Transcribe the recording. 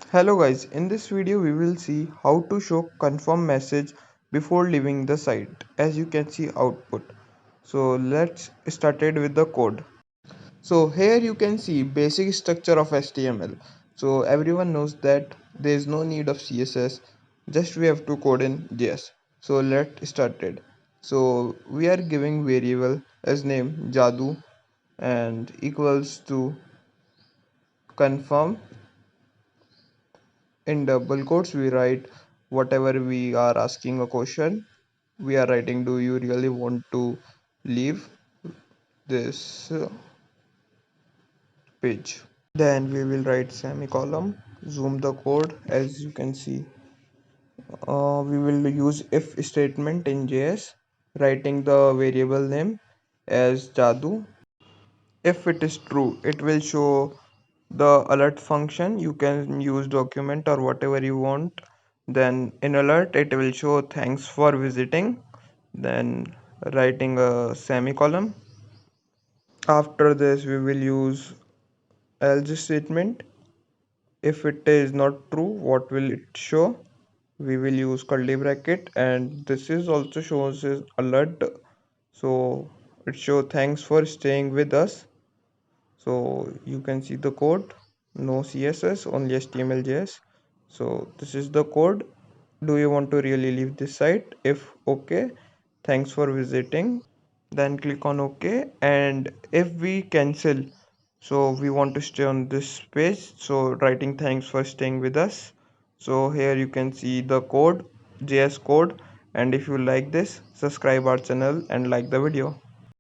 Hello guys, in this video we will see how to show confirm message before leaving the site. As you can see output. So let's start it with the code. So here you can see basic structure of HTML. So everyone knows that there is no need of CSS, just we have to code in JS. So let's start it. So we are giving variable as name Jadu and equals to confirm. In double quotes we write whatever we are asking a question. We are writing, do you really want to leave this page? Then we will write semicolon, zoom the code. As you can see, we will use if statement in JS, writing the variable name as Jadu. If it is true, it will show the alert function. You can use document or whatever you want. Then in alert it will show thanks for visiting, then writing a semicolon. After this we will use else statement. If it is not true, what will it show? We will use curly bracket, and this is also shows as alert, so it show thanks for staying with us. So you can see the code, no CSS, only HTML JS. So this is the code. Do you want to really leave this site? If okay, thanks for visiting, then click on OK. And if we cancel, so we want to stay on this page, so writing thanks for staying with us. So here you can see the code, JS code. And if you like this, subscribe our channel and like the video.